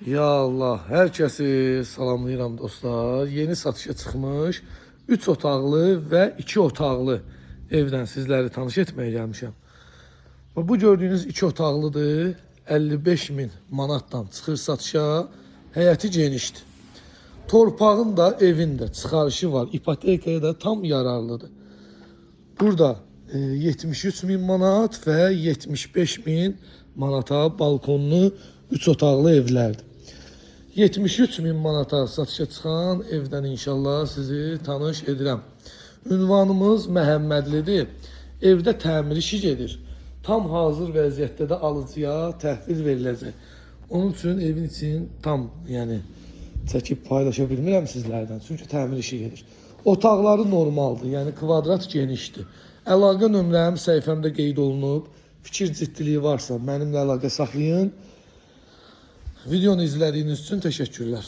Ya Allah, hər kəsi salamlayıram dostlar. Yeni satışa çıxmış 3 otaqlı və 2 otaqlı evdən sizləri tanış etməyə gəlmişəm. Bu gördüyünüz 2 otaqlıdır. 55 min manatdan çıxır satışa. Həyəti genişdir. Torpağın da evin də çıxarışı var. İpotekaya da tam yararlıdır. Burada 73 min manat və 75 min manata balkonlu 3 otaqlı evlərdir. 73 min manata satışa çıxan evdən inşallah sizi tanış edirəm. Ünvanımız Məhəmmədlidir. Evdə təmir işi gedir. Tam hazır vəziyyətdə də alıcıya təhvil veriləcək. Onun üçün evin için tam çəkib paylaşa bilmirəm sizlərdən. Çünki təmir işi gedir. Otaqları normaldır, yəni kvadrat genişdir. Əlaqə nömrəm səhifəmdə qeyd olunub. Fikir ciddiliyi varsa mənimlə əlaqə saxlayın. Videonu izlədiyiniz üçün təşəkkürlər.